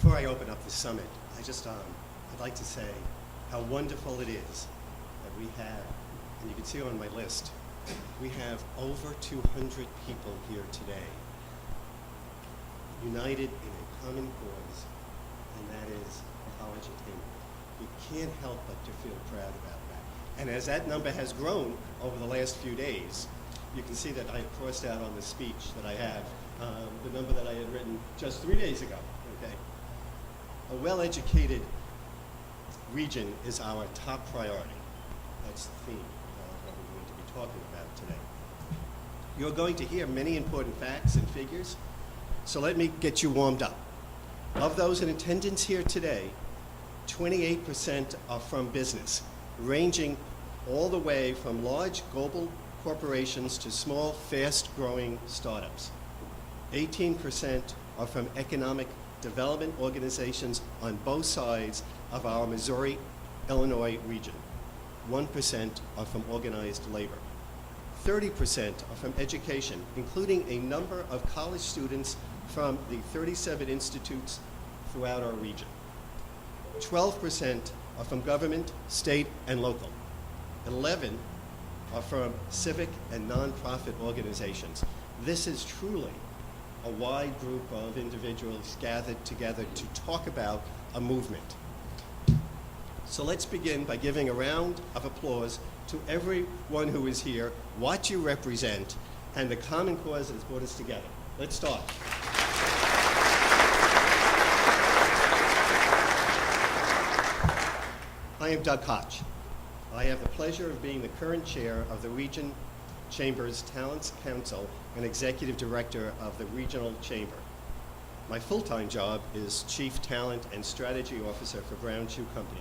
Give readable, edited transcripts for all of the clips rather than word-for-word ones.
Before I open up the summit, I'd like to say how wonderful it is that we have, and you can see on my list, we have over 200 people here today, united in a common cause, and that is college attainment. We can't help but to feel proud about that. And as that number has grown over the last few days, you can see that I crossed out on the speech that I have the number that I had written just 3 days ago. Okay? A well-educated region is our top priority. That's the theme of what we're going to be talking about today. You're going to hear many important facts and figures, so let me get you warmed up. Of those in attendance here today, 28% are from business, ranging all the way from large global corporations to small, fast-growing startups. 18% are from economic development organizations on both sides of our Missouri-Illinois region. 1% are from organized labor. 30% are from education, including a number of college students from the 37 institutes throughout our region. 12% are from government, state, and local. 11 are from civic and nonprofit organizations. This is truly a wide group of individuals gathered together to talk about a movement. So let's begin by giving a round of applause to everyone who is here, what you represent, and the common cause that has brought us together. Let's start. I am Doug Koch. I have the pleasure of being the current chair of the Region Chamber's Talents Council and executive director of the Regional Chamber. My full-time job is Chief Talent and Strategy Officer for Brown Shoe Company,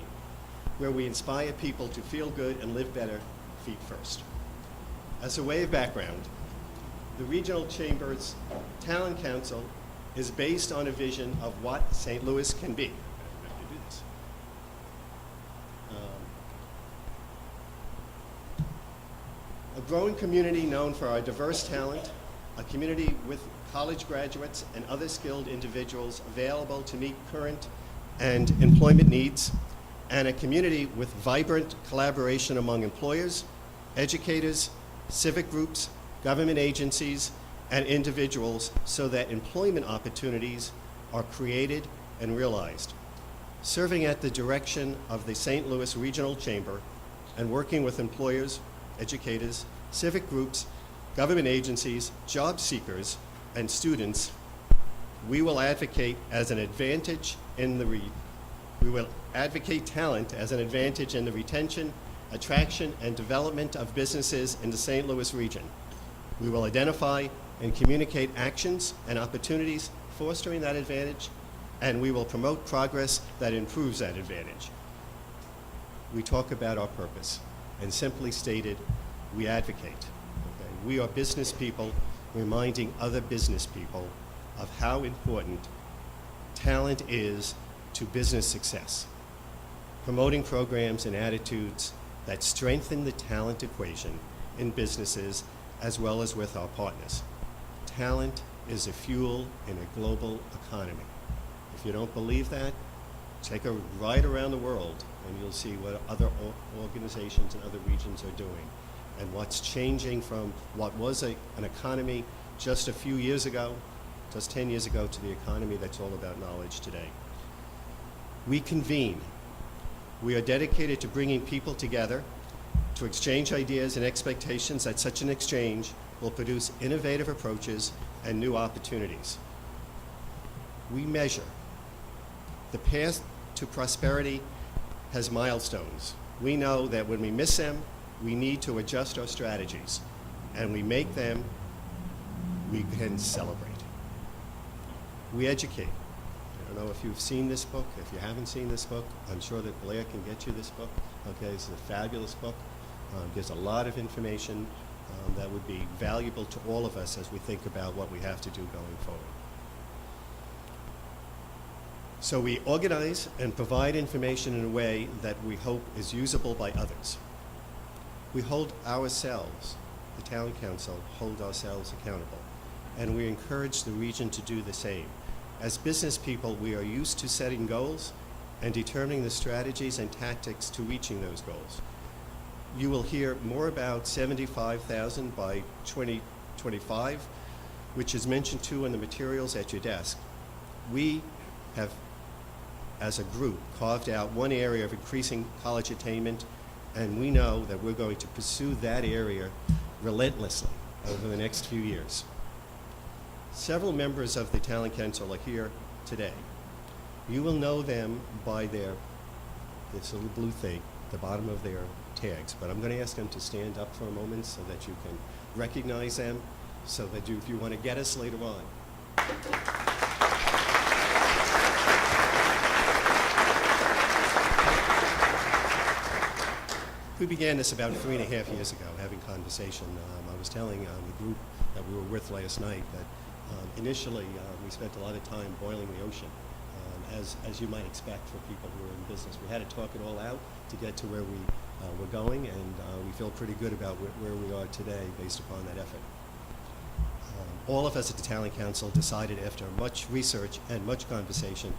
where we inspire people to feel good and live better, feet first. As a way of background, the Regional Chamber's Talent Council is based on a vision of what St. Louis can be. A growing community known for our diverse talent, a community with college graduates and other skilled individuals available to meet current and employment needs, and a community with vibrant collaboration among employers, educators, civic groups, government agencies, and individuals so that employment opportunities are created and realized. Serving at the direction of the St. Louis Regional Chamber and working with employers, educators, civic groups, government agencies, job seekers, and students, we will advocate as an advantage in the we will advocate talent as an advantage in the retention, attraction, and development of businesses in the St. Louis region. We will identify and communicate actions and opportunities fostering that advantage, and we will promote progress that improves that advantage. We talk about our purpose, and simply stated, we advocate. Okay? We are business people reminding other business people of how important talent is to business success, promoting programs and attitudes that strengthen the talent equation in businesses as well as with our partners. Talent is a fuel in a global economy. If you don't believe that, take a ride around the world and you'll see what other organizations and other regions are doing and what's changing from what was an economy just a few years ago, just 10 years ago, to the economy that's all about knowledge today. We convene. We are dedicated to bringing people together to exchange ideas and expectations that such an exchange will produce innovative approaches and new opportunities. We measure. The path to prosperity has milestones. We know that when we miss them, we need to adjust our strategies, and we make them, we can celebrate. We educate. I don't know if you've seen this book. If you haven't seen this book, I'm sure that Blair can get you this book. Okay, this is a fabulous book. Gives a lot of information that would be valuable to all of us as we think about what we have to do going forward. So we organize and provide information in a way that we hope is usable by others. We hold ourselves, the Talent Council, hold ourselves accountable, and we encourage the region to do the same. As business people, we are used to setting goals and determining the strategies and tactics to reaching those goals. You will hear more about 75,000 by 2025, which is mentioned too in the materials at your desk. We have, as a group, carved out one area of increasing college attainment, and we know that we're going to pursue that area relentlessly over the next few years. Several members of the Talent Council are here today. You will know them by this little blue thing, the bottom of their tags, but I'm going to ask them to stand up for a moment so that you can recognize them, so that if you want to get us later on. We began this about 3.5 years ago, having conversation. I was telling the group that we were with last night that initially we spent a lot of time boiling the ocean, as you might expect for people who are in business. We had to talk it all out to get to where we were going, and we feel pretty good about where we are today based upon that effort. All of us at the Talent Council decided after much research and much conversation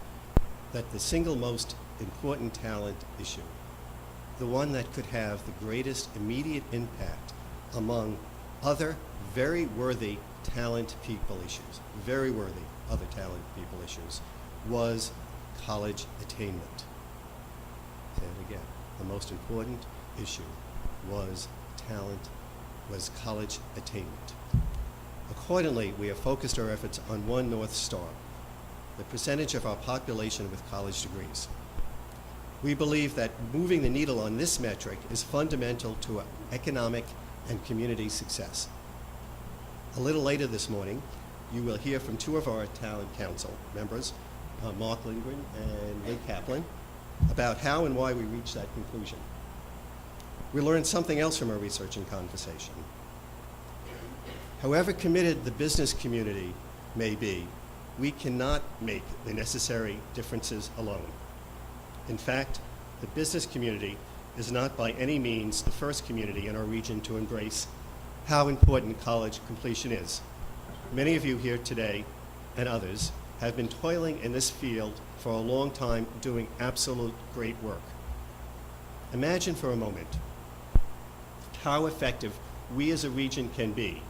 that the single most important talent issue, the one that could have the greatest immediate impact among other very worthy talent people issues, very worthy other talent people issues, was college attainment. Say it again. The most important issue was college attainment. Accordingly, we have focused our efforts on one North Star, the percentage of our population with college degrees. We believe that moving the needle on this metric is fundamental to our economic and community success. A little later this morning, you will hear from two of our Talent Council members, Mark Lindgren and Lee Kaplan, about how and why we reached that conclusion. We learned something else from our research and conversation. However committed the business community may be, we cannot make the necessary differences alone. In fact, the business community is not by any means the first community in our region to embrace how important college completion is. Many of you here today and others have been toiling in this field for a long time, doing absolute great work. Imagine for a moment how effective we as a region can be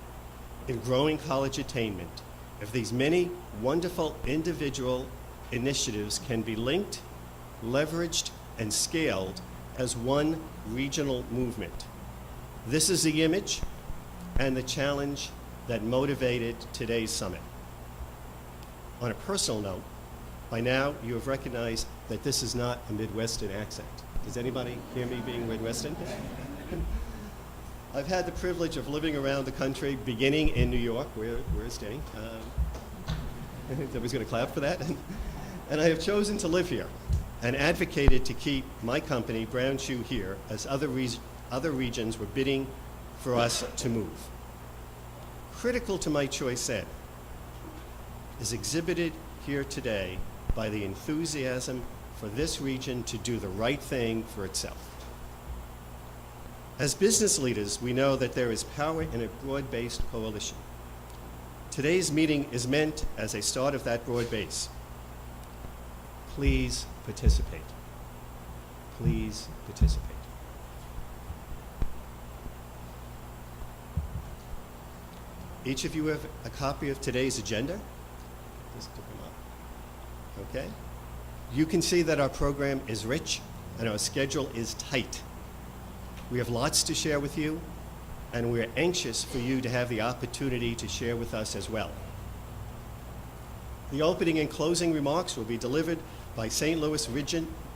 in growing college attainment if these many wonderful individual initiatives can be linked, leveraged, and scaled as one regional movement. This is the image and the challenge that motivated today's summit. On a personal note, by now you have recognized that this is not a Midwestern accent. Does anybody hear me being Midwestern? I've had the privilege of living around the country, beginning in New York, where is Danny? Somebody's going to clap for that. And I have chosen to live here and advocated to keep my company, Brown Shoe, here as other regions were bidding for us to move. Critical to my choice then is exhibited here today by the enthusiasm for this region to do the right thing for itself. As business leaders, we know that there is power in a broad-based coalition. Today's meeting is meant as a start of that broad base. Please participate. Please participate. Each of you have a copy of today's agenda. Just took them up. Okay? You can see that our program is rich and our schedule is tight. We have lots to share with you, and we're anxious for you to have the opportunity to share with us as well. The opening and closing remarks will be delivered by St. Louis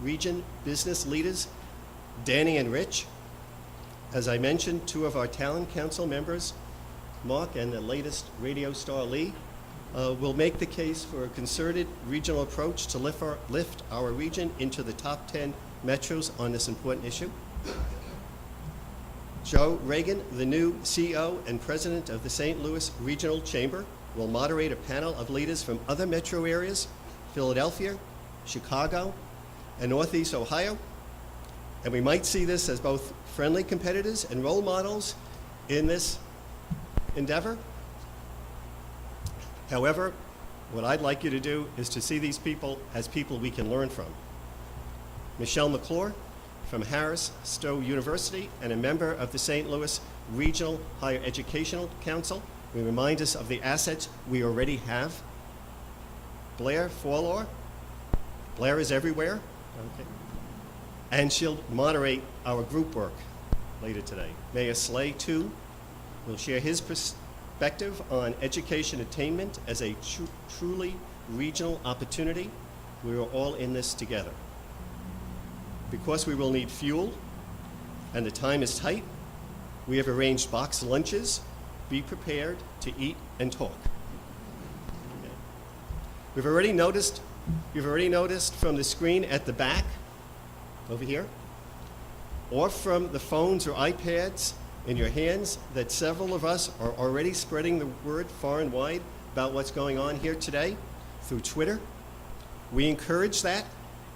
region business leaders, Danny and Rich. As I mentioned, two of our Talent Council members, Mark and the latest radio star Lee, will make the case for a concerted regional approach to lift our region into the top 10 metros on this important issue. Joe Reagan, the new CEO and president of the St. Louis Regional Chamber, will moderate a panel of leaders from other metro areas, Philadelphia, Chicago, and Northeast Ohio. And we might see this as both friendly competitors and role models in this endeavor. However, What I'd like you to do is to see these people as people we can learn from. Michelle McClure from Harris Stowe University and a member of the St. Louis Regional Higher Educational Council. We remind us of the assets we already have. Blair Forlor. Blair is everywhere. Okay. And she'll moderate our group work later today. Mayor Slay, too, will share his perspective on education attainment as a truly regional opportunity. We are all in this together. Because we will need fuel and the time is tight, we have arranged boxed lunches. Be prepared to eat and talk. Okay. You've already noticed from the screen at the back, over here, or from the phones or iPads in your hands, that several of us are already spreading the word far and wide about what's going on here today through Twitter. We encourage that.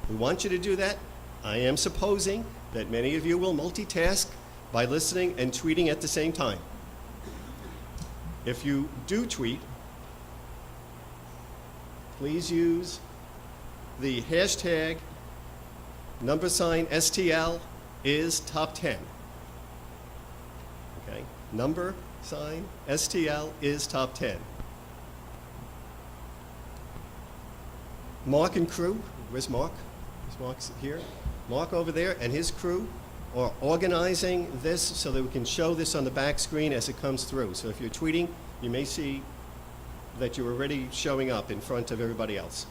We want you to do that. I am supposing that many of you will multitask by listening and tweeting at the same time. If you do tweet, please use the hashtag #STL is top 10. Okay, #STL is top 10. Mark and crew, where's Mark? Mark's here. Mark over there and his crew are organizing this so that we can show this on the back screen as it comes through. So if you're tweeting, you may see that you're already showing up in front of everybody else.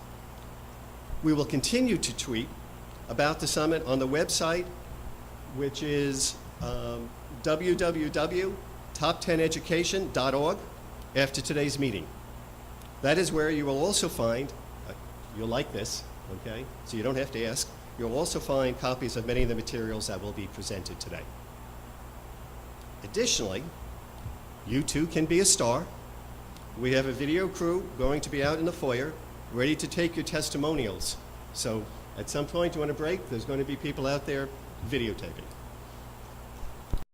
We will continue to tweet about the summit on the website, which is www.top10education.org after today's meeting. That is where you will also find, you'll like this, okay, so you don't have to ask, you'll also find copies of many of the materials that will be presented today. Additionally, you too can be a star. We have a video crew going to be out in the foyer, ready to take your testimonials. So at some point you want to break, there's going to be people out there videotaping.